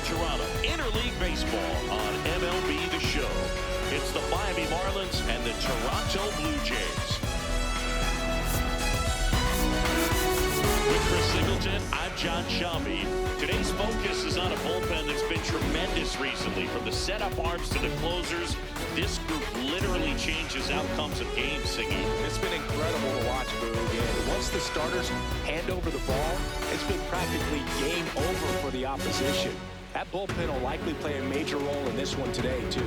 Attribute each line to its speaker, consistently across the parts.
Speaker 1: Toronto, interleague baseball on MLB The Show. It's the Miami Marlins and the Toronto Blue Jays. With Chris Singleton, I'm John Shambi. Today's focus is on a bullpen that's been tremendous recently. From the setup arms to the closers, this group literally changes outcomes of games, Siggy.
Speaker 2: It's been incredible to watch, Boog. And once the starters hand over the ball, it's been practically game over for the opposition. That bullpen will likely play a major role in this one today, too.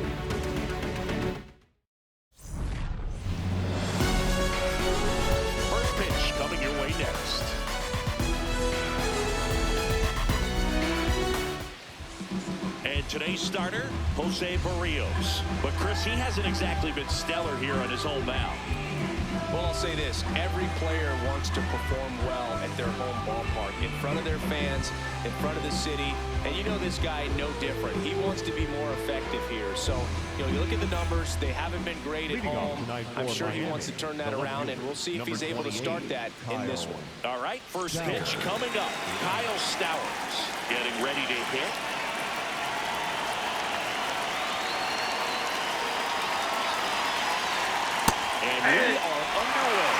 Speaker 1: First pitch coming your way next. And today's starter, Jose Barrios. But Chris, he hasn't exactly been stellar here on his home mound.
Speaker 2: Well, I'll say this. Every player wants to perform well at their home ballpark, in front of their fans, in front of the city. And you know this guy no different. He wants to be more effective here. So, you look at the numbers. They haven't been great at home. I'm sure he wants to turn that around, and we'll see if he's able to start that in this one.
Speaker 1: All right, first pitch coming up. Kyle Stowers getting ready to hit. And we are underway.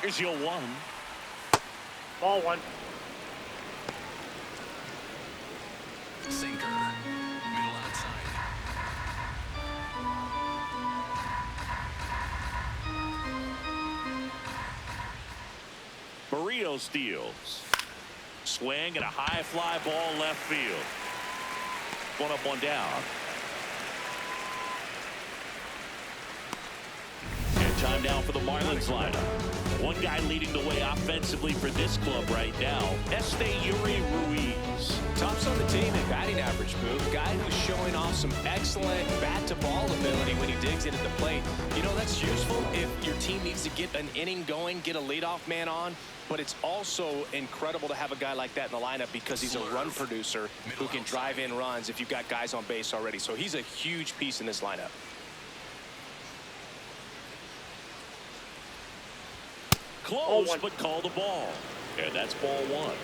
Speaker 1: Here's your one.
Speaker 3: Ball one.
Speaker 4: Sinker. Middle outside.
Speaker 1: Barrios deals. Swing and a high fly ball left field. One up, one down. And time now for the Marlins lineup. One guy leading the way offensively for this club right now, Yuri Ruiz.
Speaker 2: Tops on the team in batting average, Boog. Guy who's showing off some excellent bat-to-ball ability when he digs into the plate. That's useful if your team needs to get an inning going, get a leadoff man on. But it's also incredible to have a guy like that in the lineup because he's a run producer who can drive in runs if you've got guys on base already. So he's a huge piece in this lineup.
Speaker 1: Close, but call the ball. And that's ball one.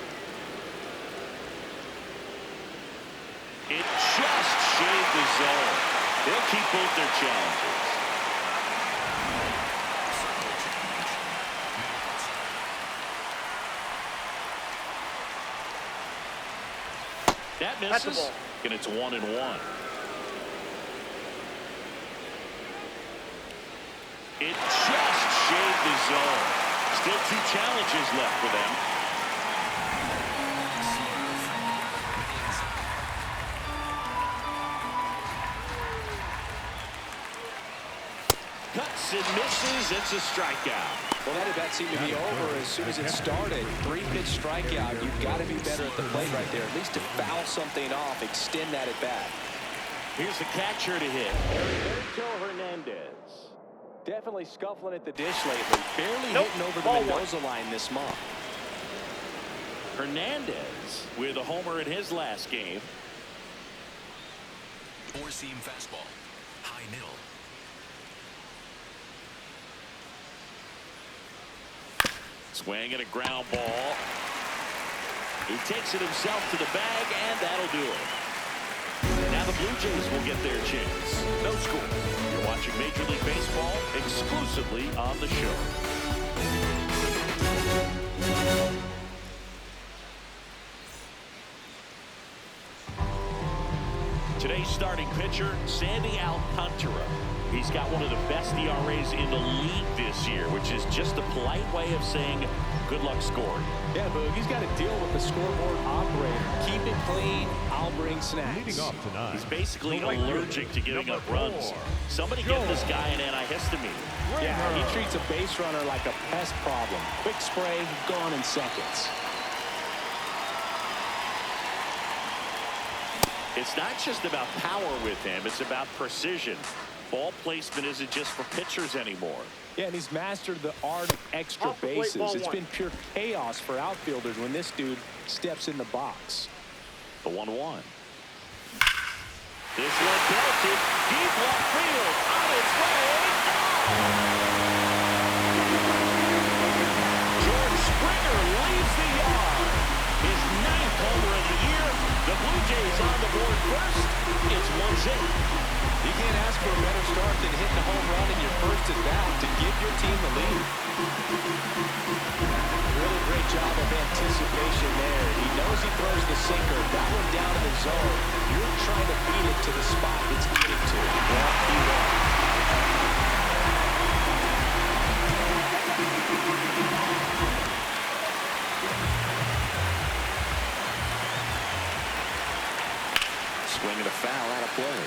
Speaker 1: It just shaved the zone. They'll keep both their challenges. That misses, and it's 1-1. It just shaved the zone. Still two challenges left for them. Cuts and misses. It's a strikeout.
Speaker 2: Well, that at-bat seemed to be over as soon as it started. 3-pitch strikeout. You've got to be better at the plate right there. At least to foul something off, extend that at-bat.
Speaker 1: Here's the catcher to hit. Ernesto Hernandez.
Speaker 2: Definitely scuffling at the dish lately. Barely hitting over the Mendoza line this month.
Speaker 1: Hernandez with a homer in his last game.
Speaker 4: Four-seam fastball. High middle.
Speaker 1: Swing and a ground ball. He takes it himself to the bag, and that'll do it. Now the Blue Jays will get their chance. No score. You're watching Major League Baseball exclusively on the show. Today's starting pitcher, Sandy Alcantara. He's got one of the best ERAs in the league this year, which is just a polite way of saying good luck scoring.
Speaker 2: Yeah, Boog, he's got to deal with the scoreboard operator. Keep it clean, I'll bring snacks.
Speaker 5: Leading off tonight,
Speaker 1: he's basically allergic to giving up runs. Somebody get this guy an antihistamine.
Speaker 2: Yeah, he treats a base runner like a pest problem. Quick spray, gone in seconds.
Speaker 1: It's not just about power with him, it's about precision. Ball placement isn't just for pitchers anymore.
Speaker 2: Yeah, and he's mastered the art of extra bases. It's been pure chaos for outfielders when this dude steps in the box.
Speaker 1: The 1-1. This one belted deep left field. Out is it.
Speaker 2: You can't ask for a better start than hitting a home run in your first at bat to give your team the lead. Really great job of anticipation there. He knows he throws the sinker. That one down in the zone. You're trying to beat it to the spot it's getting to. Well, he won.
Speaker 1: Swinging a foul out of play.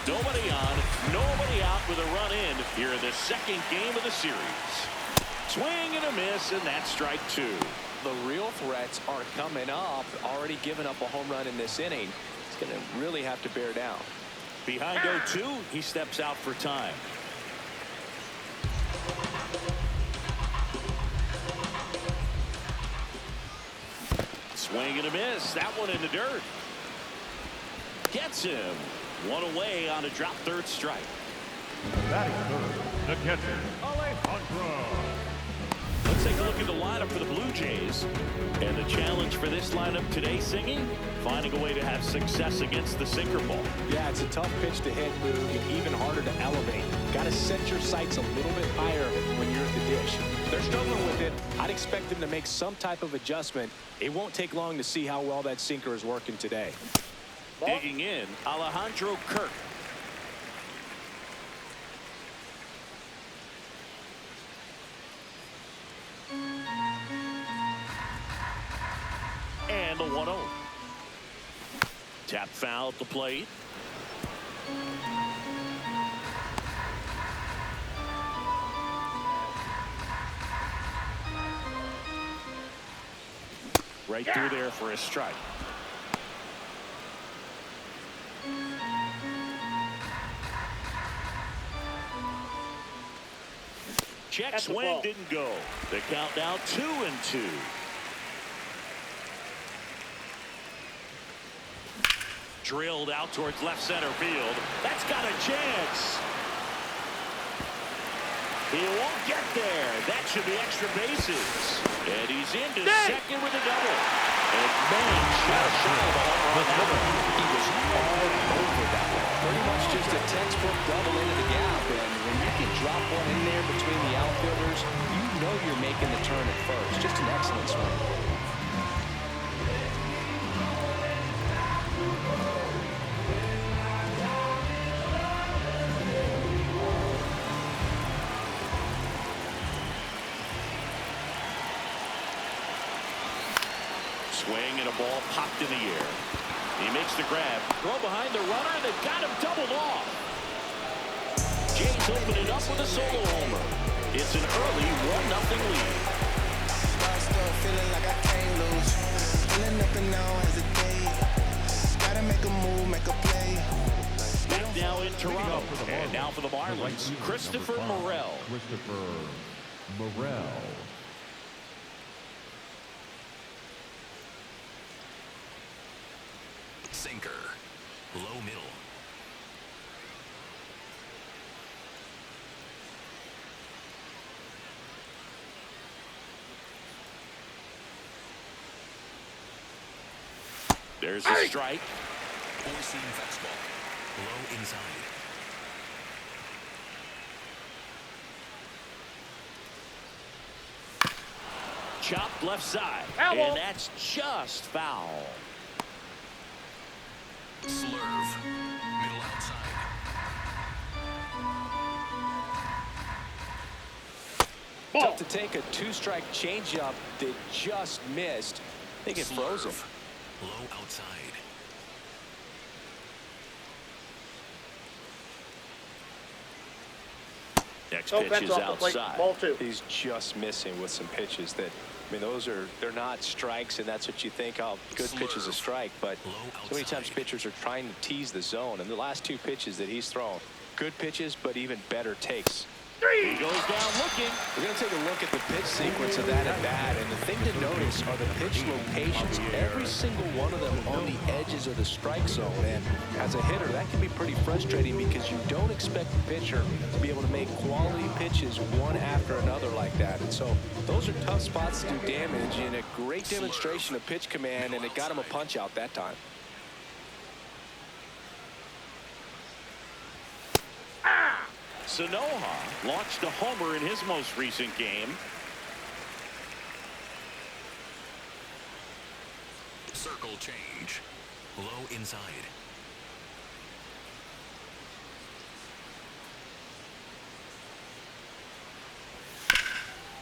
Speaker 1: Nobody on, nobody out with a run in here in the second game of the series. Swing and a miss, and that's strike two.
Speaker 2: The real threats are coming up. Already given up a home run in this inning. He's going to really have to bear down.
Speaker 1: Behind 0-2, he steps out for time. Swing and a miss. That one in the dirt. Gets him. One away on a drop third strike.
Speaker 5: Batting third, the catcher, Alejandro.
Speaker 1: Let's take a look at the lineup for the Blue Jays. And the challenge for this lineup today, Singing, finding a way to have success against the sinker ball.
Speaker 2: Yeah, it's a tough pitch to hit, Boog, and even harder to elevate. Got to set your sights a little bit higher when you're at the dish. They're struggling with it. I'd expect them to make some type of adjustment. It won't take long to see how well that sinker is working today.
Speaker 1: Digging in, Alejandro Kirk. And the 1-0. Tap foul at the plate. Right through there for a strike. Check swing didn't go. The count now 2-2. Drilled out towards left center field. That's got a chance. He won't get there. That should be extra bases. And he's into second with a double. And man, shot shy of a home run.
Speaker 2: He was all over that one. Pretty much just a textbook double into the gap. And when you can drop one in there between the outfielders, you know you're making the turn at first. Just an excellent swing.
Speaker 1: Swing and a ball popped in the air. He makes the grab. Throw behind the runner, and they've got him doubled off. Jays open it up with a solo homer. It's an early 1-0 lead.
Speaker 6: Still feeling like I can't lose. Feeling up and down as a day. Gotta make a move, make a play.
Speaker 1: Back now in Toronto. And now for the Marlins, Christopher Morel.
Speaker 5: Christopher Morel.
Speaker 4: Sinker. Low middle.
Speaker 1: There's a strike.
Speaker 4: Four-seam fastball. Low inside.
Speaker 1: Chopped left side.
Speaker 3: Foul.
Speaker 1: And that's just foul.
Speaker 4: Slurve. Middle outside.
Speaker 2: Tough to take a two-strike changeup that just missed. I think it froze him.
Speaker 4: Low outside.
Speaker 1: Next
Speaker 3: No
Speaker 1: pitch
Speaker 3: fence
Speaker 1: is
Speaker 3: off the plate.
Speaker 1: outside.
Speaker 3: Ball two.
Speaker 2: He's just missing with some pitches that, I mean, they're not strikes, and that's what you think, oh, good pitch is a strike. But so many times pitchers are trying to tease the zone, and the last two pitches that he's thrown, good pitches, but even better takes.
Speaker 1: He goes down looking.
Speaker 2: We're going to take a look at the pitch sequence of that at bat, and the thing to notice are the pitch locations, every single one of them on the edges of the strike zone. And as a hitter, that can be pretty frustrating because you don't expect the pitcher to be able to make quality pitches one after another like that. And so those are tough spots to do damage, and a great demonstration of pitch command, and it got him a punch out that time.
Speaker 1: Sanoha launched a homer in his most recent game.
Speaker 4: Circle change. Low inside.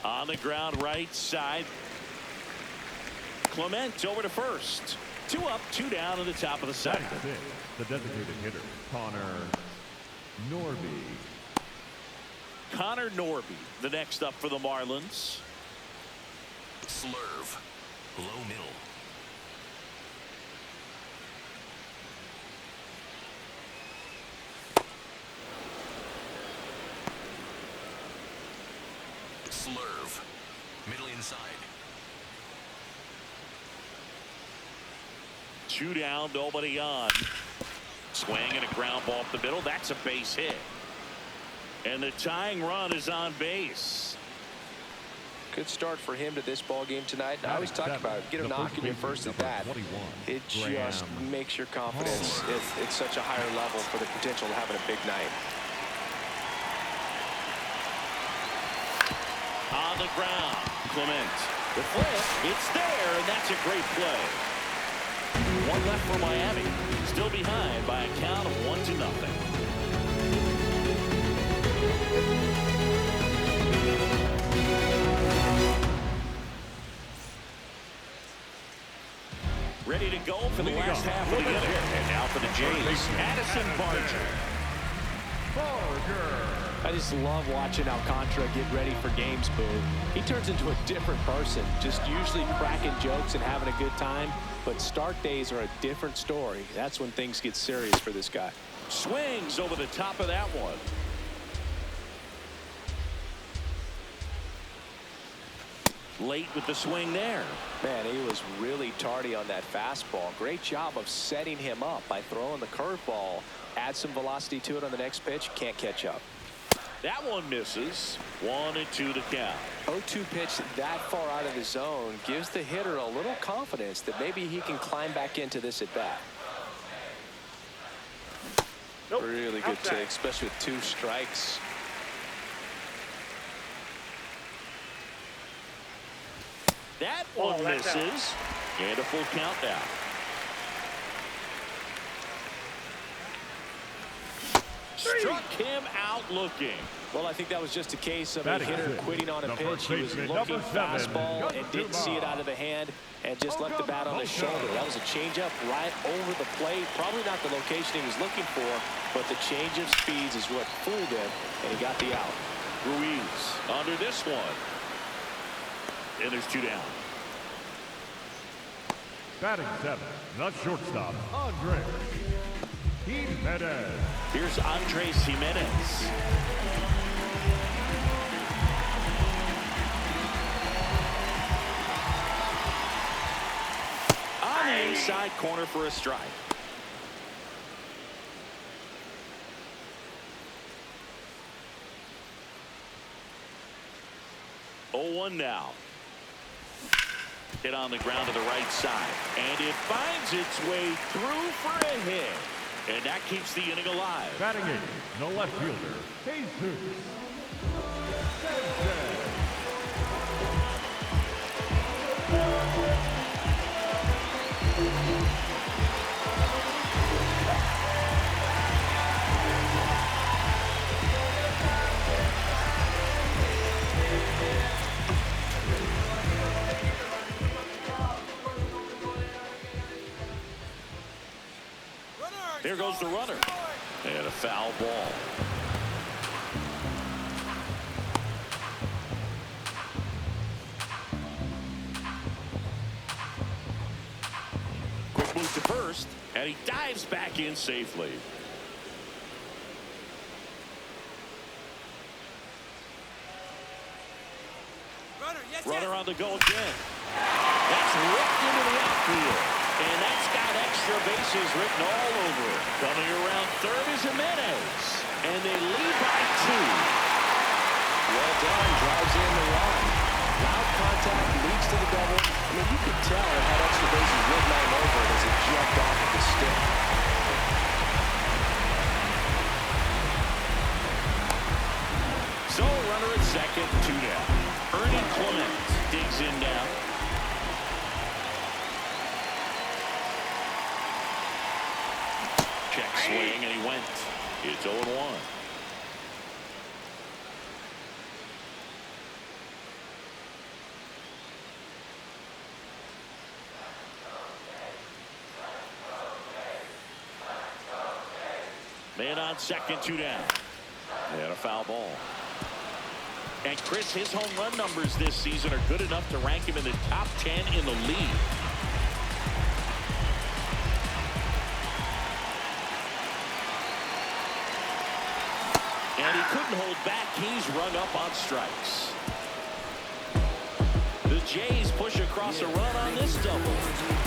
Speaker 1: On the ground right side. Clement over to first. 2 up, 2 down in the top of the second.
Speaker 5: The designated hitter, Connor Norby.
Speaker 1: Connor Norby, the next up for the Marlins.
Speaker 4: Slurve. Low middle. Slurve. Middle inside.
Speaker 1: 2 down, nobody on. Swing and a ground ball up the middle. That's a base hit. And the tying run is on base.
Speaker 2: Good start for him to this ball game tonight. I always talk about it. Get a knock in your first at bat. It just makes your confidence at such a higher level for the potential of having a big night.
Speaker 1: On the ground, Clement. The flip, it's there, and that's a great play. 1 left for Miami. Still behind by a count of 1-0. Ready to go for the last half of the inning. And now for the Jays, Addison Barger.
Speaker 2: I just love watching Alcantara get ready for games, Boo. He turns into a different person, just usually cracking jokes and having a good time. But start days are a different story. That's when things get serious for this guy.
Speaker 1: Swings over the top of that one. Late with the swing there.
Speaker 2: Man, he was really tardy on that fastball. Great job of setting him up by throwing the curveball. Add some velocity to it on the next pitch. Can't catch up.
Speaker 1: That one misses. 1-2 the count.
Speaker 2: 0-2 pitch that far out of the zone gives the hitter a little confidence that maybe he can climb back into this at bat.
Speaker 3: Nope.
Speaker 2: Really good
Speaker 3: Outside.
Speaker 2: take, especially with 2 strikes.
Speaker 1: That one
Speaker 3: that's out.
Speaker 1: misses. And a full count now. Struck him out looking.
Speaker 2: Well, I think that was just a case of a
Speaker 5: Batting
Speaker 2: hitter
Speaker 5: fifth,
Speaker 2: quitting on a
Speaker 5: the
Speaker 2: pitch.
Speaker 5: first
Speaker 2: He was
Speaker 5: baseman,
Speaker 2: looking
Speaker 5: number 7,
Speaker 2: fastball and didn't see it out of the hand and just left the bat on his shoulder. That was a changeup right over the plate. Probably not the location he was looking for, but the change of speeds is what fooled him, and he got the out.
Speaker 1: Ruiz under this one. And there's 2 down.
Speaker 5: Batting 7, the shortstop, Andre Jimenez.
Speaker 1: Here's Andres Jimenez. On the inside corner for a strike. Oh, 1 now. Hit on the ground to the right side. And it finds its way through for a hit. And that keeps the inning alive.
Speaker 5: Batting 8, the left fielder, Jesus.
Speaker 1: Here goes the runner. And a foul ball. Quick move to first, and he dives back in safely. on the go again. That's ripped into the outfield. And that's got extra bases written all over it. Coming around third is Jimenez. And they lead by 2.
Speaker 2: Well done. Drives in the run. Loud contact leads to the double. I mean, you could tell it had extra bases written all over it as it jumped off of the stick.
Speaker 1: So runner at second, 2 down. Ernie Clement digs in now. Check swing, and he went. It's 0-1. Man on second, 2 down. And a foul ball. And Chris, his home run numbers this season are good enough to rank him in the top 10 in the league. And he couldn't hold back. He's rung up on strikes. The Jays push across a run on this double.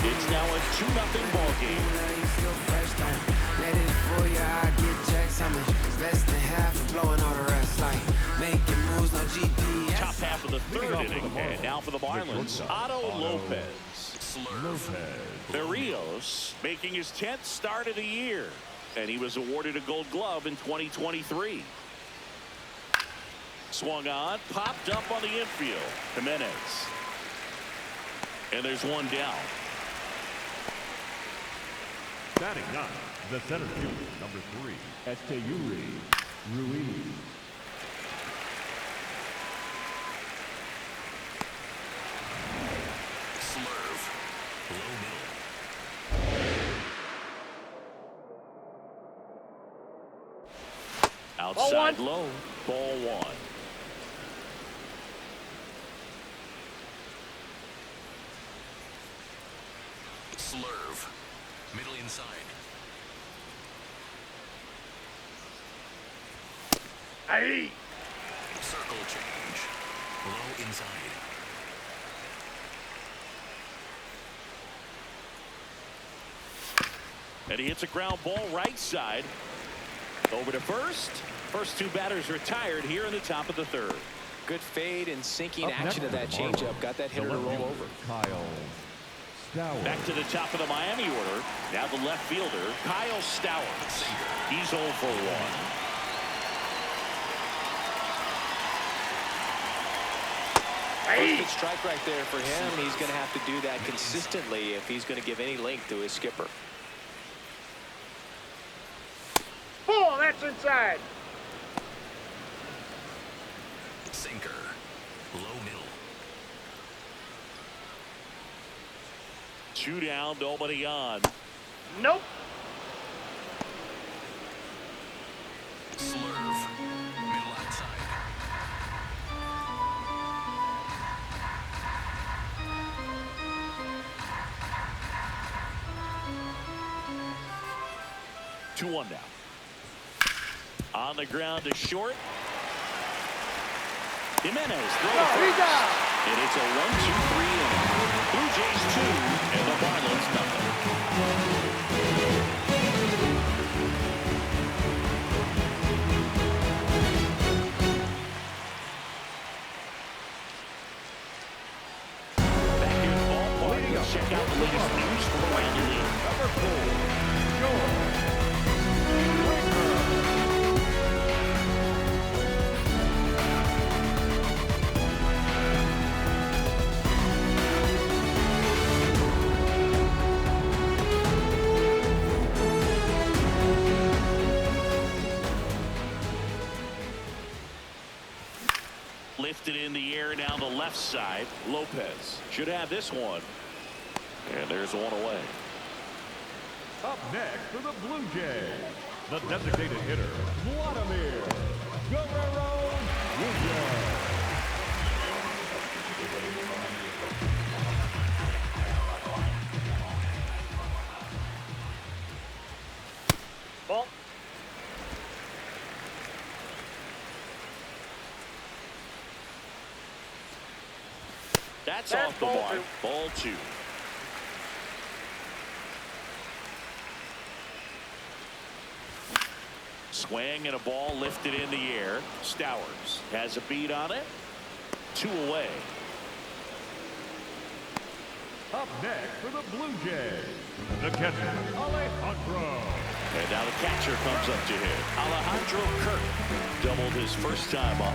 Speaker 1: It's now a 2-0 ball game. Top half of the third inning. And now for the Marlins, Otto Lopez. Berrios making his 10th start of the year. And he was awarded a Gold Glove in 2023. Swung on, popped up on the infield. Jimenez. And there's one down.
Speaker 5: Batting 9, the center fielder, number 3, Esteury Ruiz.
Speaker 4: Slurve. Low middle.
Speaker 1: Outside low. Ball 1.
Speaker 4: Slurve. Middle inside.
Speaker 3: Hey!
Speaker 4: Circle change. Low inside.
Speaker 1: And he hits a ground ball right side. Over to first. First 2 batters retired here in the top of the third.
Speaker 2: Good fade and sinking
Speaker 5: Up
Speaker 2: action of that
Speaker 5: next for the
Speaker 2: changeup. Got that hitter to
Speaker 5: left
Speaker 2: roll
Speaker 5: fielder,
Speaker 2: over.
Speaker 5: Kyle Stowers.
Speaker 1: Back to the top of the Miami order. Now the left fielder, Kyle Stowers. He's 0 for 1.
Speaker 2: Good strike right there for him. He's going to have to do that consistently if he's going to give any length to his skipper.
Speaker 3: Oh, that's inside.
Speaker 4: Sinker. Low middle.
Speaker 1: 2 down, nobody on.
Speaker 3: Nope.
Speaker 4: Slurve. Middle outside.
Speaker 1: Two one now. On the ground to short. Jimenez throws first. And it's a 1-2-3 inning. Blue Jays 2 and the Marlins nothing. Back here at the ballpark, let's check out the latest news from around the league.
Speaker 5: Number 4, George.
Speaker 1: Lifted in the air down the left side. Lopez should have this one. And there's one away.
Speaker 5: Up next for the Blue Jays, the designated hitter, Vladimir Guerrero Jr.
Speaker 3: Ball.
Speaker 1: That's
Speaker 3: That's
Speaker 1: off the
Speaker 3: ball
Speaker 1: mark.
Speaker 3: two.
Speaker 1: Ball two. Swing and a ball lifted in the air. Stowers has a beat on it. 2 away.
Speaker 5: Up next for the Blue Jays, the catcher, Alejandro.
Speaker 1: And now the catcher comes up to hit. Alejandro Kirk doubled his first time up.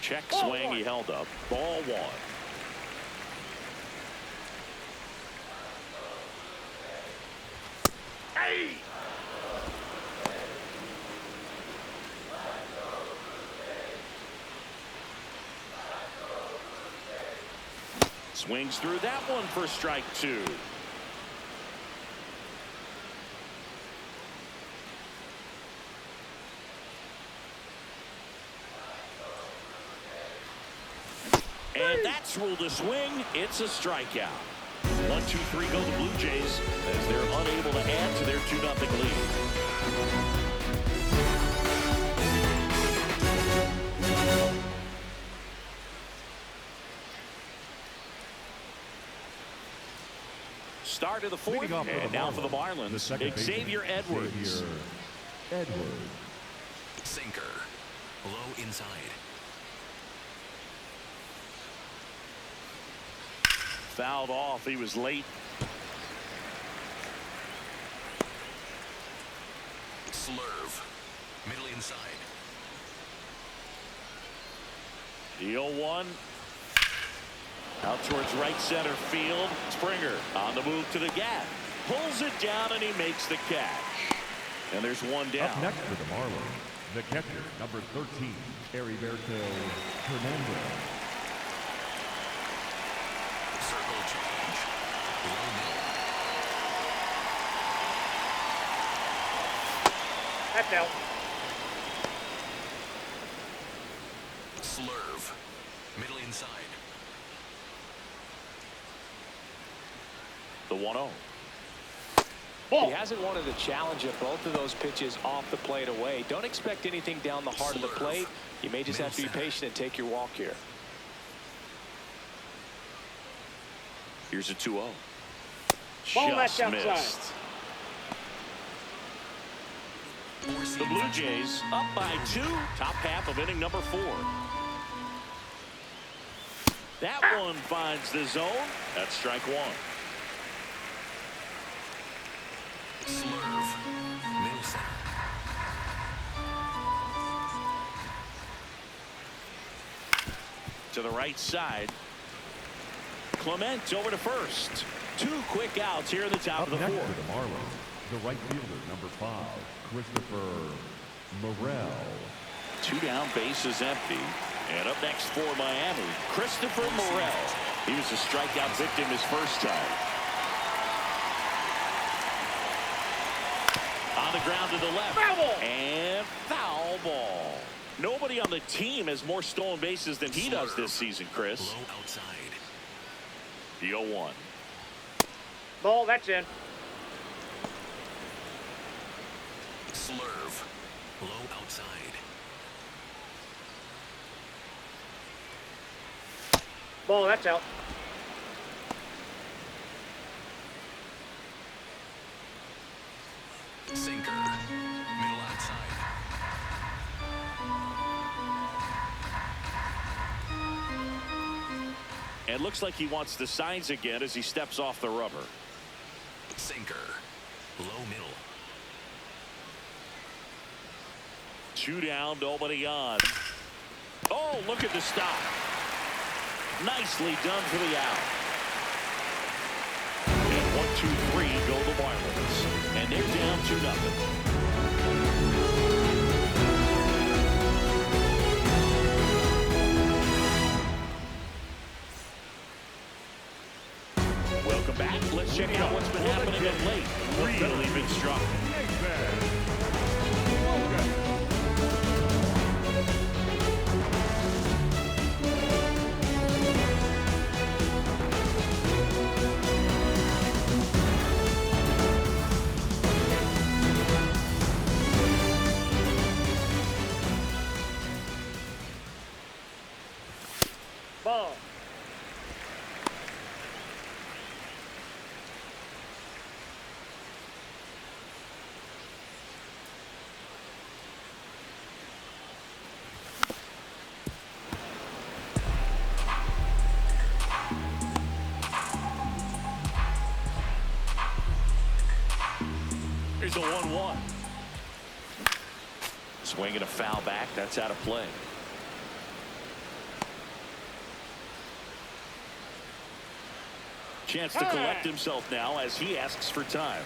Speaker 1: Check swing, he held up. Ball 1.
Speaker 3: Hey!
Speaker 1: Swings through that one for strike 2. And that's ruled a swing. It's a strikeout. 1, 2, 3 go the Blue Jays as they're unable to add to their 2-0 lead. Start of the 4th,
Speaker 5: Leading off for
Speaker 1: and
Speaker 5: the
Speaker 1: now for the
Speaker 5: Marlins,
Speaker 1: Marlins,
Speaker 5: second
Speaker 1: Xavier
Speaker 5: baseman,
Speaker 1: Edwards.
Speaker 5: Xavier Edwards.
Speaker 4: Sinker. Low inside.
Speaker 1: Fouled off. He was late.
Speaker 4: Slurve. Middle inside.
Speaker 1: The 0-1. Out towards right center field. Springer on the move to the gap. Pulls it down and he makes the catch. And there's one down.
Speaker 5: Up next for the Marlins, the catcher, number 13, Heriberto Hernandez.
Speaker 4: Circle change. Low middle.
Speaker 3: That's out.
Speaker 4: Slurve. Middle inside.
Speaker 1: The 1-0.
Speaker 2: He hasn't wanted to challenge at both of those pitches off the plate away. Don't expect anything down the heart of the plate. You may just have to be patient and take your walk here.
Speaker 1: Here's a 2-0.
Speaker 3: Ball
Speaker 1: Just
Speaker 3: left outside.
Speaker 1: missed. The Blue Jays up by 2. Top half of inning number 4. That one finds the zone. That's strike 1.
Speaker 4: Slurve. Middle center.
Speaker 1: To the right side. Clement over to first. 2 quick outs here in the top
Speaker 5: Up
Speaker 1: of the
Speaker 5: next
Speaker 1: 4th.
Speaker 5: for the Marlins, the right fielder, number 5, Christopher Morel.
Speaker 1: 2 down, base is empty. And up next for Miami, Christopher Morel. He was a strikeout victim his first time. On the ground to the left.
Speaker 3: Foul ball.
Speaker 1: And foul ball. Nobody on the team has more stolen bases than he does this season, Chris.
Speaker 4: Low outside.
Speaker 1: The 0-1.
Speaker 3: Ball, that's in.
Speaker 4: Slurve. Low outside.
Speaker 3: Ball, that's out.
Speaker 4: Sinker. Middle outside.
Speaker 1: And looks like he wants the signs again as he steps off the rubber.
Speaker 4: Sinker. Low middle.
Speaker 1: 2 down, nobody on. Oh, look at the stop. Nicely done for the out. And 1, 2, 3 go the Marlins. And they're down 2-0. Welcome back. Let's check out what's been happening of late. Really been strong.
Speaker 3: Ball.
Speaker 1: Here's a 1-1. Swinging a foul back. That's out of play. Chance to collect himself now as he asks for time.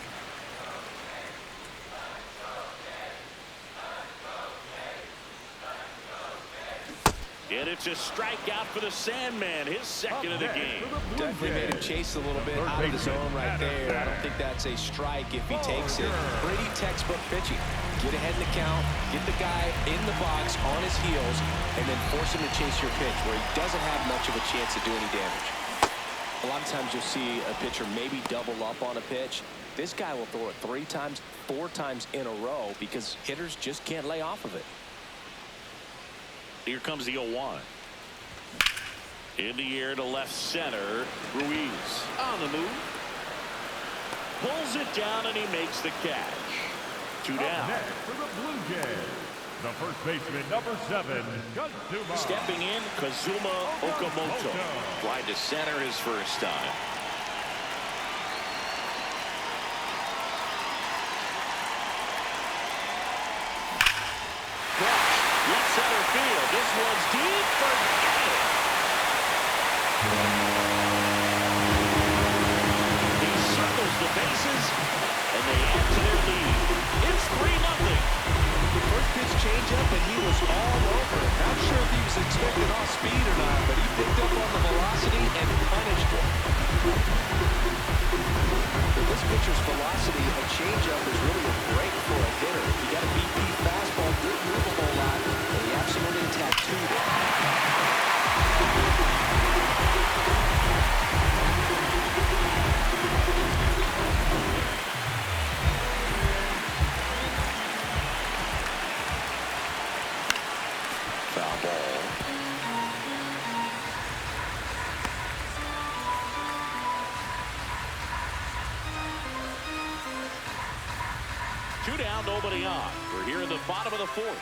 Speaker 1: And it's a strikeout for the Sandman, his second of the game.
Speaker 2: Definitely made him chase a little bit out of the zone right there. I don't think that's a strike if he takes it. Pretty textbook pitching. Get ahead in the count, get the guy in the box on his heels, and then force him to chase your pitch where he doesn't have much of a chance to do any damage. A lot of times you'll see a pitcher maybe double up on a pitch. This guy will throw it 3 times, 4 times in a row because hitters just can't lay off of it.
Speaker 1: Here comes the 0-1. In the air to left center. Ruiz on the move. Pulls it down and he makes the catch. 2 down.
Speaker 5: Next for the Blue Jays, the first baseman, number 7, Kazuma.
Speaker 1: Stepping in, Kazuma Okamoto. Wide to center his first time. Left center field. This one's deep. Forget it. He circles the bases, and they add to their lead. It's 3-0.
Speaker 2: First pitch changeup, and he was all over it. Not sure if he was expecting off speed or not, but he picked up on the velocity and punished it. With this pitcher's velocity, a changeup is really a break for a hitter. You got a BP fastball, good move a whole lot, and he absolutely tattooed it.
Speaker 1: Foul ball. Two down, nobody on. We're here in the bottom of the 4th.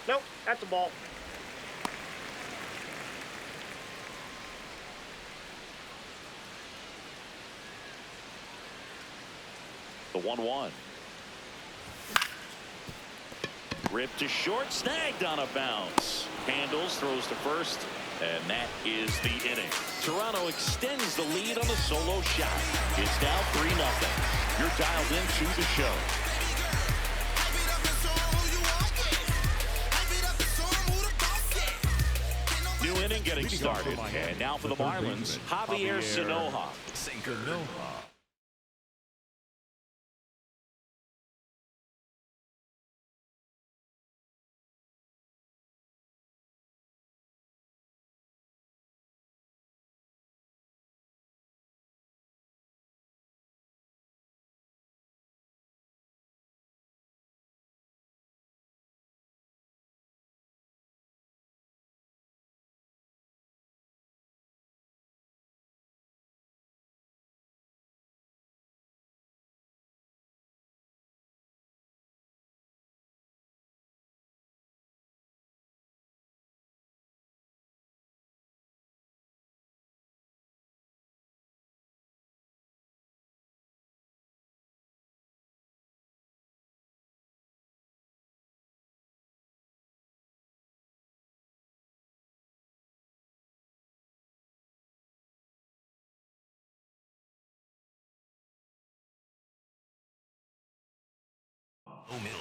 Speaker 3: Nope, that's a ball.
Speaker 1: The 1-1. Ripped to short, snagged on a bounce. Handles, throws to first, and that is the inning. Toronto extends the lead on the solo shot. It's now 3-0. You're dialed into the show. New inning getting started. And now for the Marlins, Javier Sanoja.
Speaker 4: Sinker. Low middle.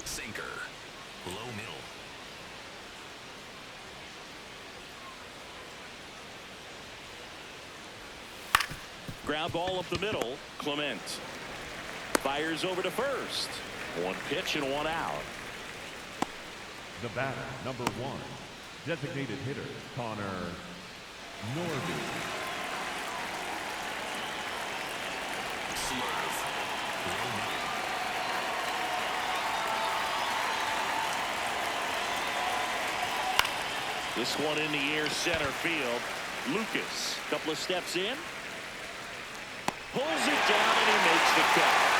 Speaker 4: Sinker. Low middle.
Speaker 1: Ground ball up the middle. Clement fires over to first. 1 pitch and 1 out.
Speaker 5: The batter, number 1, designated hitter, Connor Norby.
Speaker 4: Swerve. Low middle.
Speaker 1: This one in the air center field. Lucas, couple of steps in. Pulls it down and he makes the catch.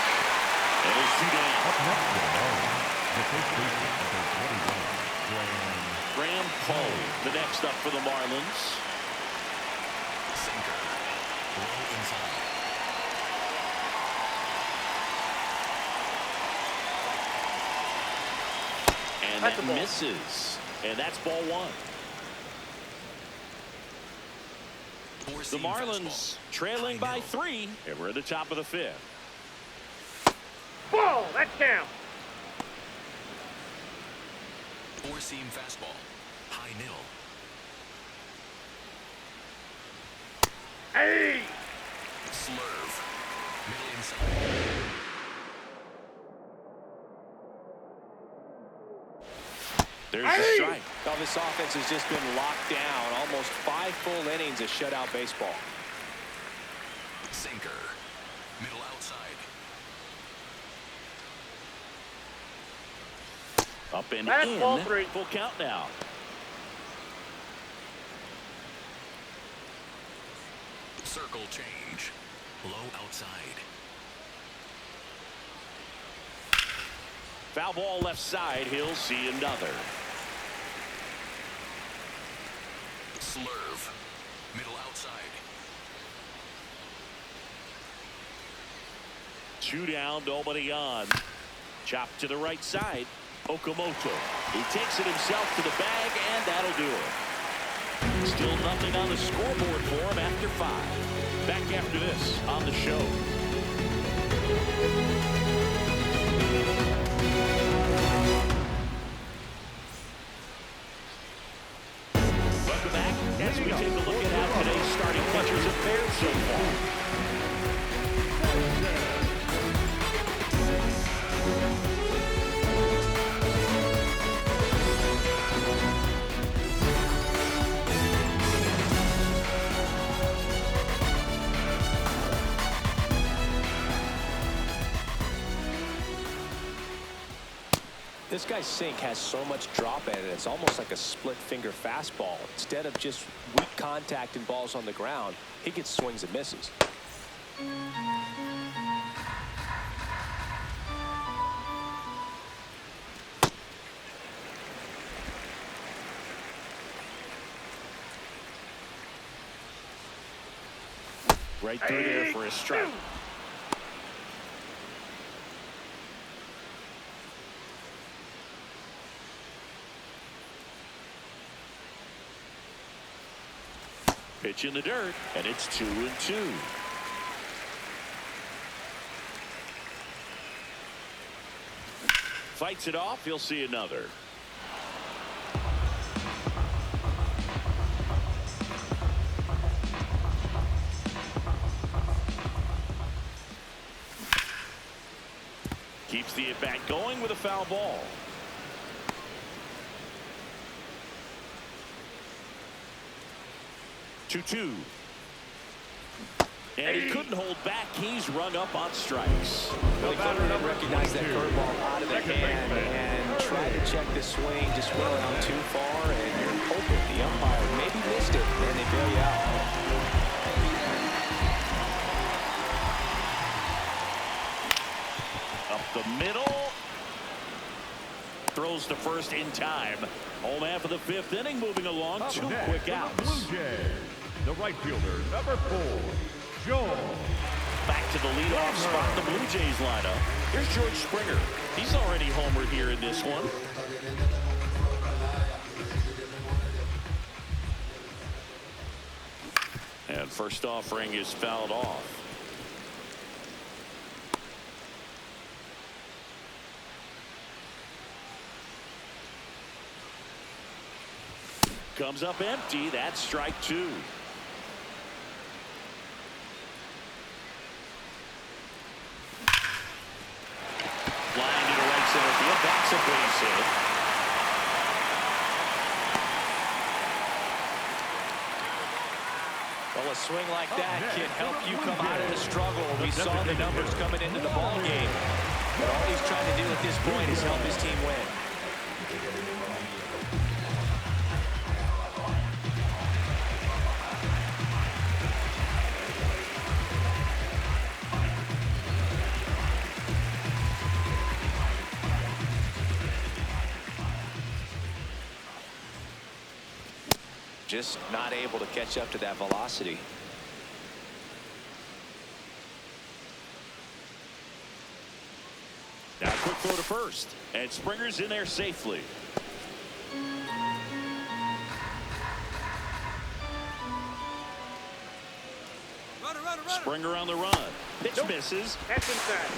Speaker 1: And it's 2 down.
Speaker 5: Up next for the Marlins, the first baseman, number 21,
Speaker 1: Graham Poe, the next up for the Marlins.
Speaker 4: Sinker. Low inside.
Speaker 1: And
Speaker 3: That's
Speaker 1: that
Speaker 3: a ball.
Speaker 1: misses. And that's ball 1. The
Speaker 4: Four-seam
Speaker 1: Marlins
Speaker 4: fastball.
Speaker 1: trailing
Speaker 4: High
Speaker 1: by
Speaker 4: middle.
Speaker 1: 3. And we're at the top of the 5th.
Speaker 3: Ball. That counts.
Speaker 4: Four-seam fastball. High middle.
Speaker 3: Hey.
Speaker 4: Slurve. Middle inside.
Speaker 1: There's the
Speaker 3: Hey!
Speaker 1: strike.
Speaker 2: Well, this offense has just been locked down. Almost 5 full innings of shutout baseball.
Speaker 4: Sinker. Middle outside.
Speaker 1: Up and
Speaker 3: That's
Speaker 1: in.
Speaker 3: ball 3.
Speaker 1: Full count now.
Speaker 4: Circle change. Low outside.
Speaker 1: Foul ball left side. He'll see another.
Speaker 4: Slurve. Middle outside.
Speaker 1: 2 down, nobody on. Chop to the right side. Okamoto. He takes it himself to the bag, and that'll do it. Still nothing on the scoreboard for him after 5. Back after this on the show. Welcome back as we take a look at how today's starting pitchers have fared so far.
Speaker 2: This guy's sink has so much drop in it. It's almost like a split finger fastball. Instead of just weak contact and balls on the ground, he gets swings and misses.
Speaker 1: Right through there for a strike. Pitch in the dirt, and it's 2-2. Fights it off. He'll see another. Keeps the at-bat going with a foul ball. Two. And he couldn't hold back. He's rung up on strikes.
Speaker 2: Well, he couldn't recognize that curveball out of the hand and tried to check the swing, just went around too far, and you're hoping the umpire maybe missed it, and they bail you out.
Speaker 1: Up the middle. Throws to first in time. Home half of the 5th inning, moving along. 2 quick outs.
Speaker 5: Blue Jays, the right fielder, number 4, Joe.
Speaker 1: Back to the leadoff spot in the Blue Jays lineup. Here's George Springer. He's already homered here in this one. And first offering is fouled off. Comes up empty. That's strike 2. Flying to the right center field. That's a base hit.
Speaker 2: Well, a swing like that can help you come out of the struggle. We saw the numbers coming into the ball game. But all he's trying to do at this point is help his team win. just not able to catch up to that velocity.
Speaker 1: Now quick throw to first, and Springer's in there safely. Springer on the run. Pitch misses.
Speaker 3: That's inside.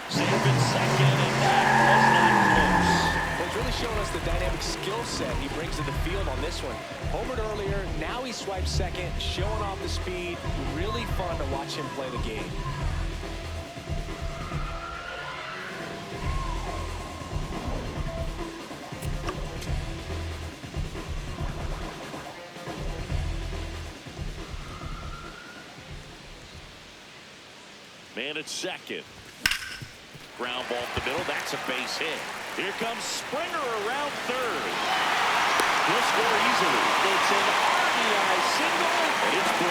Speaker 1: Safe in second, and that was not close.
Speaker 2: Well, it's really showing us the dynamic skill set he brings to the field on this one. Homered earlier, now he swipes second, showing off the speed. Really fun to watch him play the game.
Speaker 1: Man at second. Ground ball up the middle. That's a base hit. Here comes Springer around third. He'll score easily. It's an RBI single. It's 4-0.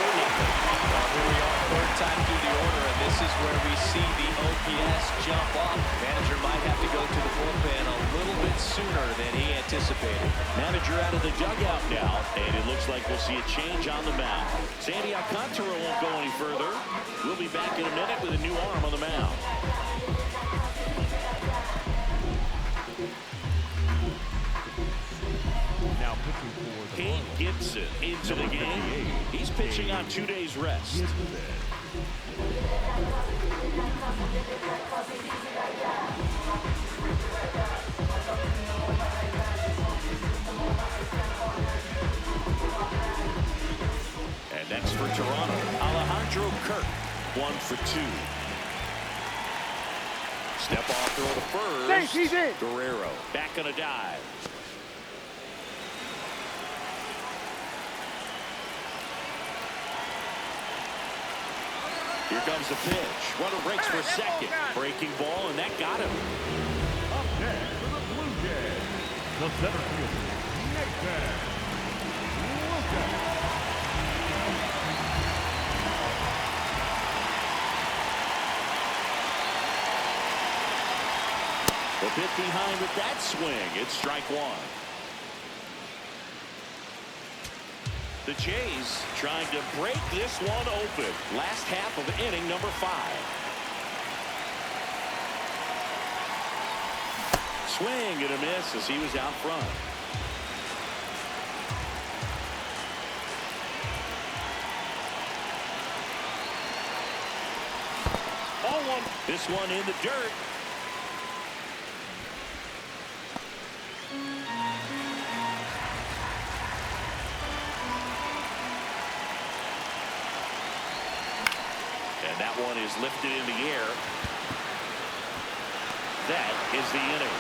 Speaker 2: Well, here we are, third time through the order, and this is where we see the OPS jump up. Manager might have to go to the bullpen a little bit sooner than he anticipated.
Speaker 1: Manager out of the dugout now, and it looks like we'll see a change on the mound. Sandy Alcantara won't go any further. We'll be back in a minute with a new arm on the mound.
Speaker 5: Now pitching for the
Speaker 1: Kane
Speaker 5: Marlins.
Speaker 1: Gibson into the game. He's pitching on 2 days rest. And next for Toronto, Alejandro Kirk, 1 for 2. Step off throw to first.
Speaker 3: Thanks, he's in.
Speaker 1: Guerrero back on a dive. Here comes the pitch. Runner breaks for second. Breaking ball, and that got him.
Speaker 5: Up next for the Blue Jays, the center fielder, Nathan Lucas.
Speaker 1: A bit behind with that swing. It's strike one. The Jays trying to break this one open. Last half of inning number 5. Swing and a miss as he was out front. Ball one. This one in the dirt. And that one is lifted in the air. That is the inning.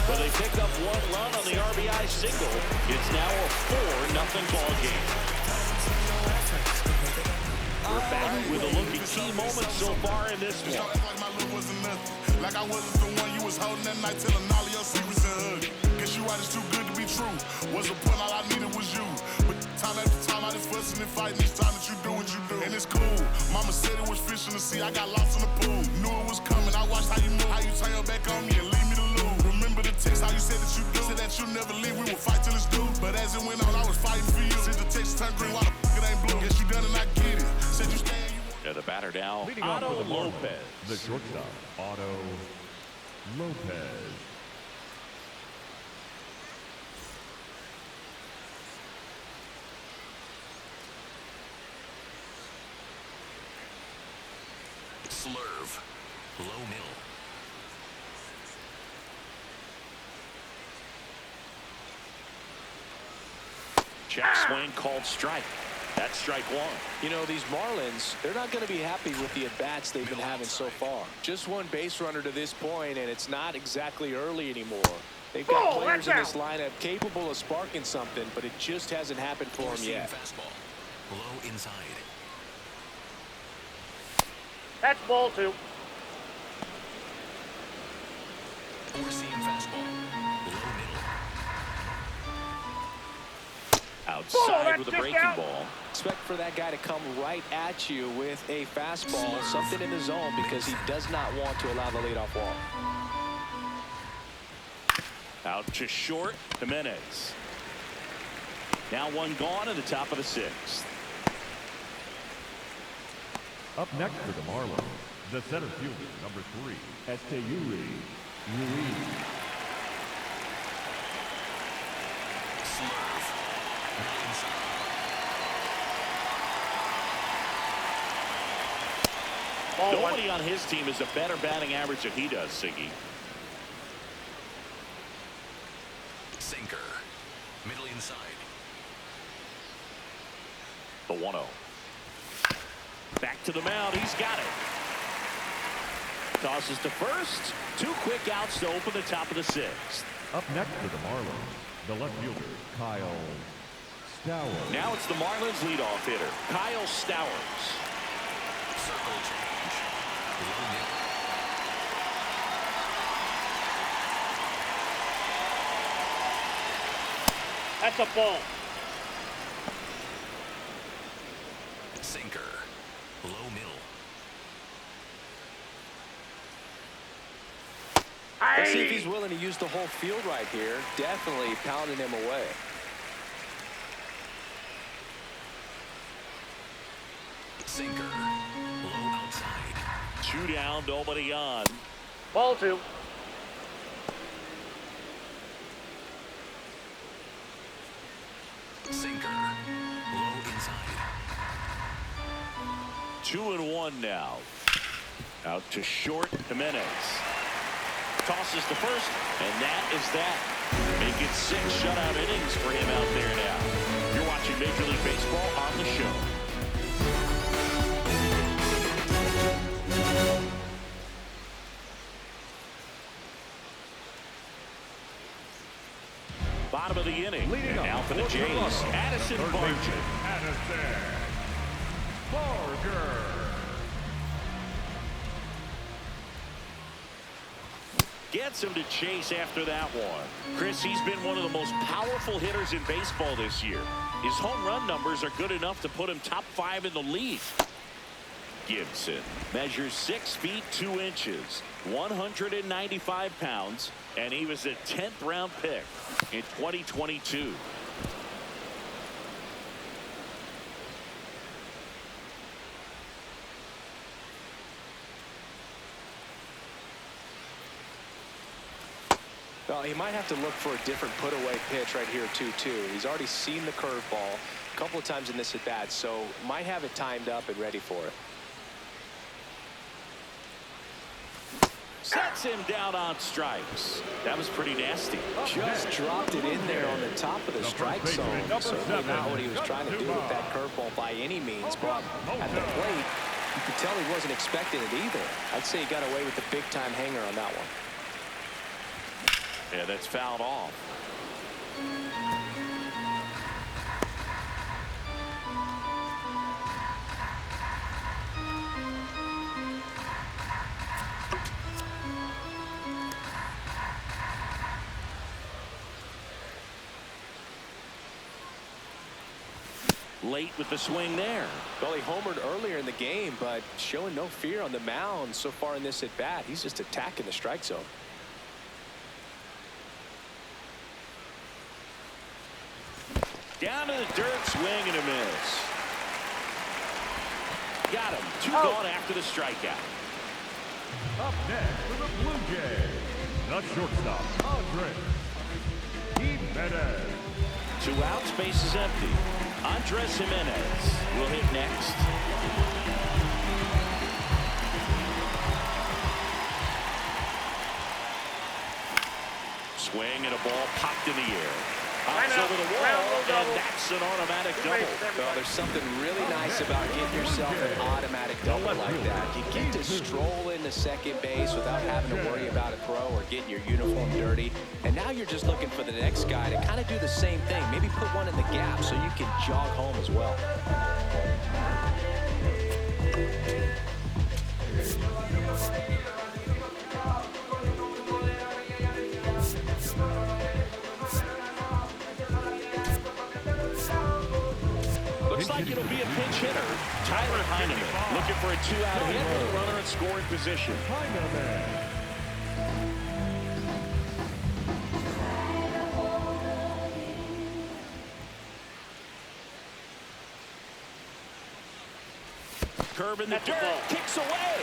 Speaker 1: Well, they pick up 1 run on the RBI single. It's now a 4-0 ball game. We're back with a look at key moments so far in this one.
Speaker 7: Like my love wasn't nothing. Like I wasn't the one you was holding that night, telling all of your secrets and hugging. Guess you right, it's too good to be true. Was a point, all I needed was you. But time after time, I just fussing and fighting each time that you do what you do. And it's cool. Mama said it was fish in the sea. I got lost in the pool. Knew it was coming. I watched how you move. How you turn your back on me and leave me to lose. Remember the text, how you said that you do. Said that you never leave. We will fight till it's due. But as it went on, I was fighting for you. Since the text turned green, why the f*** it ain't blue? Guess you done and I get it. Said you stand.
Speaker 1: Yeah, the batter now,
Speaker 5: Leading off
Speaker 1: Otto
Speaker 5: for the Marlins,
Speaker 1: Lopez.
Speaker 5: the shortstop, Otto Lopez.
Speaker 4: Slurve. Low mill.
Speaker 1: Check swing called strike. That's strike one.
Speaker 2: You know, these Marlins, they're not going to be happy with the at-bats they've been having so far. Just one base runner to this point, and it's not exactly early anymore. They've got players in this lineup capable of sparking something, but it just hasn't happened for them yet.
Speaker 4: Fastball. Low inside.
Speaker 3: That's ball 2.
Speaker 4: Four-seam fastball. Low middle.
Speaker 1: Outside with a breaking ball.
Speaker 2: Expect for that guy to come right at you with a fastball, something in the zone, because he does not want to allow the leadoff walk.
Speaker 1: Out to short, Jimenez. Now one gone in the top of the 6th.
Speaker 5: Up next for the Marlins, the center fielder, number 3, Esteury Ruiz.
Speaker 4: Slurve. Middle inside.
Speaker 3: Ball 1.
Speaker 1: Nobody on his team has a better batting average than he does, Siggy.
Speaker 4: Sinker. Middle inside.
Speaker 1: The 1-0. Back to the mound. He's got it. Tosses to first. 2 quick outs to open the top of the 6th.
Speaker 5: Up next for the Marlins, the left fielder, Kyle Stowers.
Speaker 1: Now it's the Marlins leadoff hitter, Kyle Stowers.
Speaker 4: Circle change. Low middle.
Speaker 3: That's a ball.
Speaker 4: Sinker. Low middle.
Speaker 2: Let's see if he's willing to use the whole field right here. Definitely pounding him away.
Speaker 4: Sinker. Low outside.
Speaker 1: 2 down, nobody on.
Speaker 3: Ball 2.
Speaker 4: Sinker. Low inside.
Speaker 1: 2-1 now. Out to short, Jimenez. Tosses to first, and that is that. Make it 6 shutout innings for him out there now. You're watching Major League Baseball on the show. Bottom of the inning.
Speaker 5: Leading
Speaker 1: And
Speaker 5: up
Speaker 1: now for the Jays, Addison Barger.
Speaker 5: Addison Barger.
Speaker 1: Gets him to chase after that one. Chris, he's been one of the most powerful hitters in baseball this year. His home run numbers are good enough to put him top 5 in the league. Gibson measures 6 feet 2 inches, 195 pounds, and he was a 10th round pick in 2022.
Speaker 2: Well, he might have to look for a different put-away pitch right here, too. He's already seen the curveball a couple of times in this at-bat, so might have it timed up and ready for it.
Speaker 1: Sets him down on strikes. That was pretty nasty.
Speaker 2: Just dropped it in there on the top of the strike zone. Certainly not what he was trying to do with that curveball by any means, but at the plate, you could tell he wasn't expecting it either. I'd say he got away with the big-time hanger on that one.
Speaker 1: Yeah, that's fouled off. Late with the swing there.
Speaker 2: Well, he homered earlier in the game, but showing no fear on the mound so far in this at-bat. He's just attacking the strike zone.
Speaker 1: Down to the dirt, swing and a miss. Got him. 2 gone after the strikeout.
Speaker 5: Up next for the Blue Jays, the shortstop, Andres Jimenez.
Speaker 1: 2 outs, base is empty. Andres Jimenez will hit next. Swing and a ball popped in the air. Hops over the wall, and that's an automatic double.
Speaker 2: Well, there's something really nice about getting yourself an automatic double like that. You get to stroll into second base without having to worry about a throw or getting your uniform dirty. And now you're just looking for the next guy to kind of do the same thing. Maybe put one in the gap so you can jog home as well.
Speaker 1: Looks like it'll be a pinch hitter. Tyler Heineman looking for a 2-out hit with a runner in scoring position. Curve in the
Speaker 3: That's a
Speaker 1: dirt.
Speaker 3: ball.
Speaker 1: Kicks away.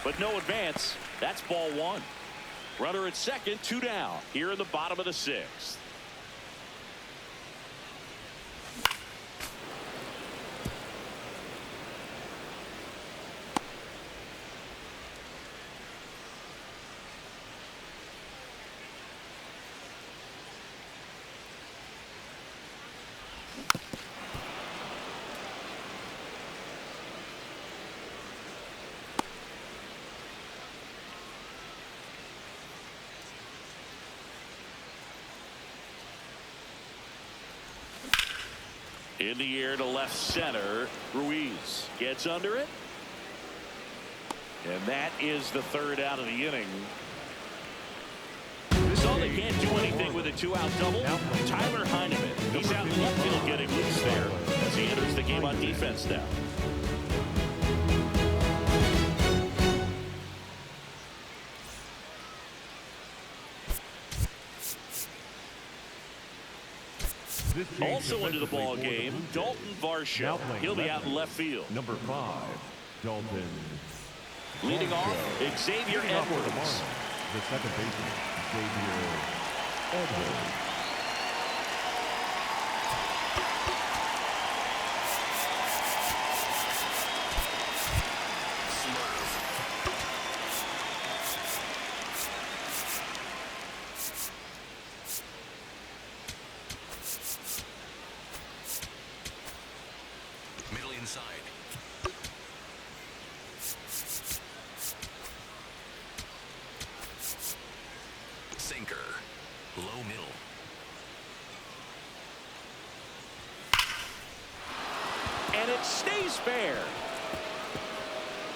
Speaker 1: But no advance. That's ball one. Runner at second, 2 down. Here in the bottom of the 6th. In the air to left center. Ruiz gets under it. And that is the 3rd out of the inning. So they can't do anything with a 2-out double. Tyler Heineman, he's out in left field getting loose there as he enters the game on defense now. Also into the ball game, Dalton Varsho. He'll be out in left field.
Speaker 5: Number 5, Dalton.
Speaker 1: Leading off, Xavier Edwards.
Speaker 5: The second baseman, Xavier Edwards.
Speaker 4: Middle inside. Sinker. Low middle.
Speaker 1: And it stays fair.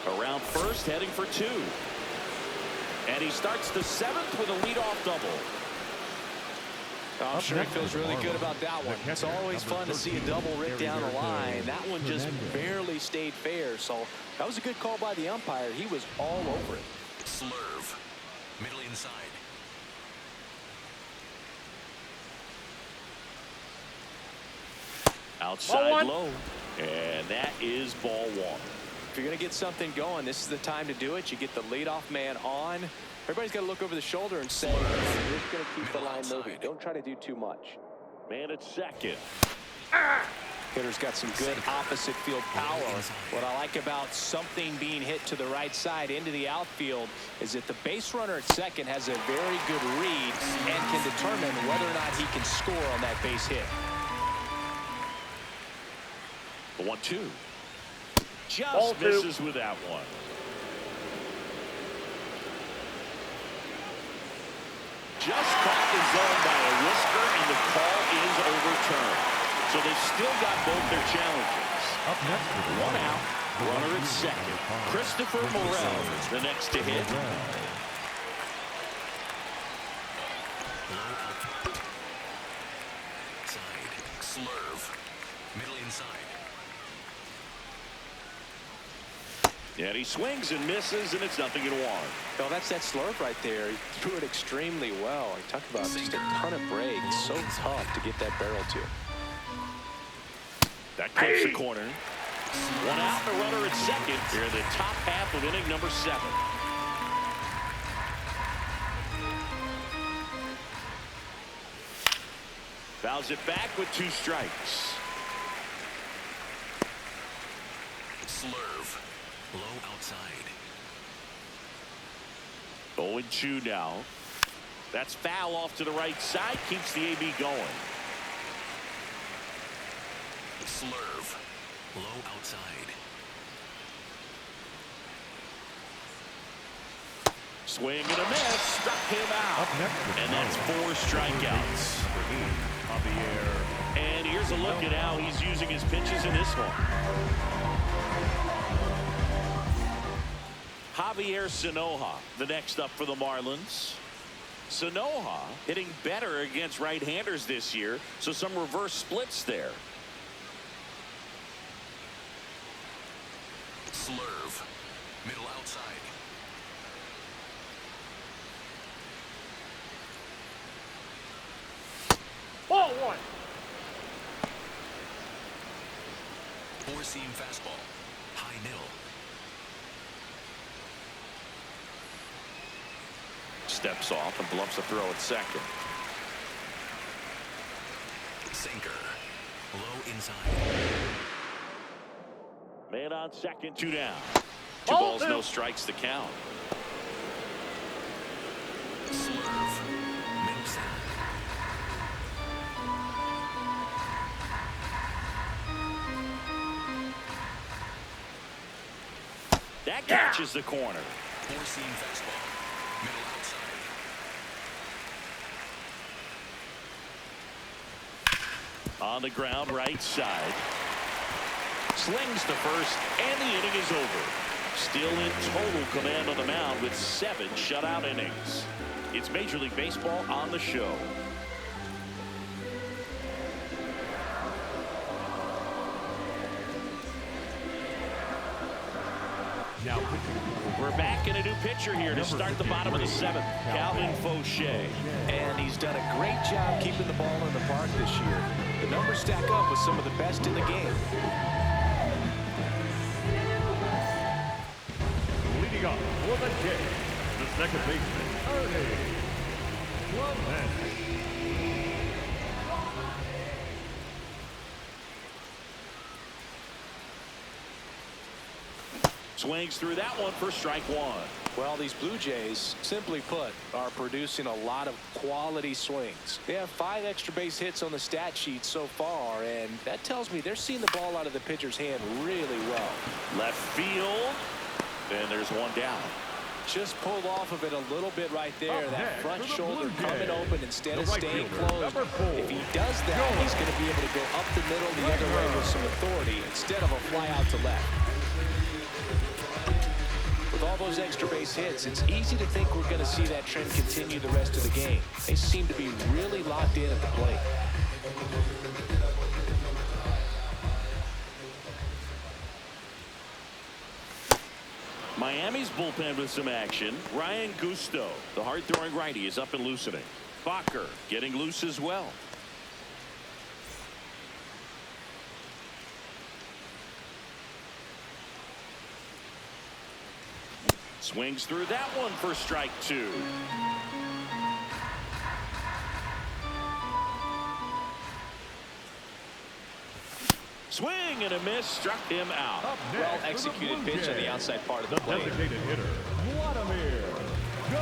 Speaker 1: Around first, heading for 2. And he starts the 7th with a leadoff double.
Speaker 2: I'm sure he feels really good about that one. It's always fun to see a double rip down the line. That one just barely stayed fair. So that was a good call by the umpire. He was all over it.
Speaker 4: Slurve. Middle inside.
Speaker 1: Outside low. And that is ball 1.
Speaker 2: If you're going to get something going, this is the time to do it. You get the leadoff man on. Everybody's got to look over the shoulder and say, we're just going to keep the line moving. Don't try to do too much.
Speaker 1: Man at second.
Speaker 2: Hitter's got some good opposite field power. What I like about something being hit to the right side into the outfield is that the base runner at second has a very good read and can determine whether or not he can score on that base hit.
Speaker 1: The 1-2. Just
Speaker 3: Ball 2.
Speaker 1: misses with that one. Just caught the zone by a whisker, and the call is overturned. So they've still got both their challenges.
Speaker 5: Up next,
Speaker 1: 1 out, runner at second. Christopher Morel is the next to hit.
Speaker 4: Side. Slurve. Middle inside.
Speaker 1: And he swings and misses, and it's 0-1.
Speaker 2: Well, that's that slurve right there. He threw it extremely well. He talked about just a ton of break. So tough to get that barrel to.
Speaker 1: That clips the corner. 1 out, and a runner at second here in the top half of inning number 7. Fouls it back with 2 strikes.
Speaker 4: Slurve. Low outside.
Speaker 1: 0-2 now. That's foul off to the right side. Keeps the AB going.
Speaker 4: Slurve. Low outside.
Speaker 1: Swing and a miss. Struck him out.
Speaker 5: Up next,
Speaker 1: And that's 4 strikeouts.
Speaker 5: Javier.
Speaker 1: And here's a look at how he's using his pitches in this one. Javier Sanoja, the next up for the Marlins. Sanoja hitting better against right-handers this year, so some reverse splits there.
Speaker 4: Slurve. Middle outside.
Speaker 3: Ball 1.
Speaker 4: Four-seam fastball. High middle.
Speaker 1: Steps off and bluffs a throw at second.
Speaker 4: Sinker. Low inside.
Speaker 1: Man on second, 2 down. Two
Speaker 3: Ball
Speaker 1: balls,
Speaker 3: two.
Speaker 1: no strikes to count.
Speaker 4: Swerve. Middle side.
Speaker 1: That catches the corner.
Speaker 4: Four-seam fastball. Middle outside.
Speaker 1: On the ground, right side. Slings to first, and the inning is over. Still in total command on the mound with 7 shutout innings. It's Major League Baseball on the show.
Speaker 5: Now pitching.
Speaker 1: We're back in a new pitcher here to start the bottom of the 7th. Calvin Fauché.
Speaker 2: And he's done a great job keeping the ball in the park this year. The numbers stack up with some of the best in the game.
Speaker 5: Leading off for the Jays, the second baseman, Ernie Clemente.
Speaker 1: Swings through that one for strike 1.
Speaker 2: Well, these Blue Jays, simply put, are producing a lot of quality swings. They have 5 extra base hits on the stat sheet so far, and that tells me they're seeing the ball out of the pitcher's hand really well.
Speaker 1: Left field. And there's one down.
Speaker 2: Just pulled off of it a little bit right there.
Speaker 5: Up
Speaker 2: That
Speaker 5: next
Speaker 2: front
Speaker 5: for the
Speaker 2: shoulder
Speaker 5: Blue
Speaker 2: coming
Speaker 5: Jays,
Speaker 2: open instead
Speaker 5: the
Speaker 2: of
Speaker 5: right
Speaker 2: staying
Speaker 5: fielder,
Speaker 2: closed.
Speaker 5: number 4,
Speaker 2: If he does that, he's going to be able to go up the middle the other way with some authority instead of a fly out to left. With all those extra base hits, it's easy to think we're going to see that trend continue the rest of the game. They seem to be really locked in at the plate.
Speaker 1: Miami's bullpen with some action. Ryan Gusto, the hard-throwing righty, is up and loosening. Bakker getting loose as well. Swings through that one for strike 2. Swing and a miss, struck him out.
Speaker 5: Up
Speaker 2: Well
Speaker 5: next for the
Speaker 2: executed
Speaker 5: Blue
Speaker 2: pitch on the
Speaker 5: Jays,
Speaker 2: outside part of
Speaker 5: the
Speaker 2: the plate.
Speaker 5: designated hitter,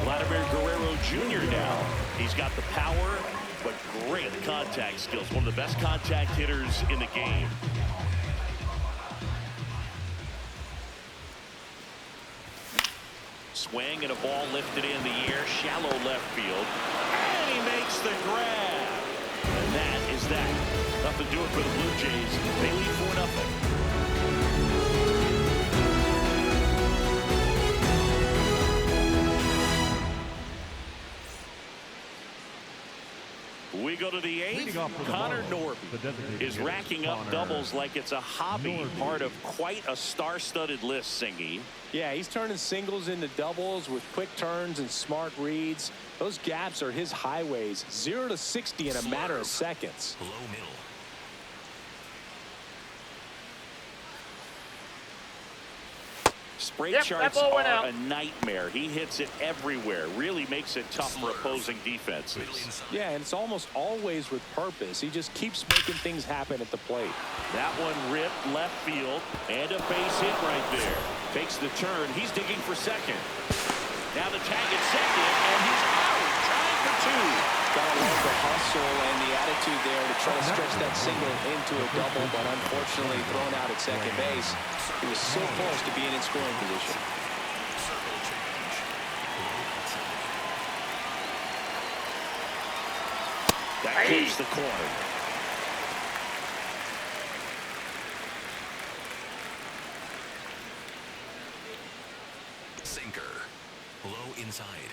Speaker 1: Vladimir Guerrero Jr. now. He's got the power, but great contact skills. One of the best contact hitters in the game. Swing and a ball lifted in the air, shallow left field. And he makes the grab. And that is that. Nothing to do it for the Blue Jays. They lead 4-0. We go to the 8th.
Speaker 5: Leading off for the
Speaker 1: Connor
Speaker 5: Marlins,
Speaker 1: Norby
Speaker 5: the designated
Speaker 1: is
Speaker 5: hitter,
Speaker 1: racking up
Speaker 5: Connor
Speaker 1: doubles like it's a hobby,
Speaker 5: Norby.
Speaker 1: part of quite a star-studded list, Singy.
Speaker 2: Yeah, he's turning singles into doubles with quick turns and smart reads. Those gaps are his highways. 0 to 60 in a matter of seconds.
Speaker 4: Low middle.
Speaker 1: Spray
Speaker 3: Yep, that
Speaker 1: charts
Speaker 3: ball went
Speaker 1: are
Speaker 3: out.
Speaker 1: a nightmare. He hits it everywhere. Really makes it tough for opposing
Speaker 4: Middle
Speaker 1: defenses.
Speaker 4: inside.
Speaker 2: Yeah, and it's almost always with purpose. He just keeps making things happen at the plate.
Speaker 1: That one ripped left field and a base hit right there. Takes the turn. He's digging for second. Now the tag at second, and he's out. Trying for 2.
Speaker 2: Gotta love the hustle and the attitude there to try to stretch that single into a double, but unfortunately thrown out at second base. He was so close to being in scoring position.
Speaker 4: Circle change. Low outside.
Speaker 1: That keeps the corner.
Speaker 4: Sinker. Low inside.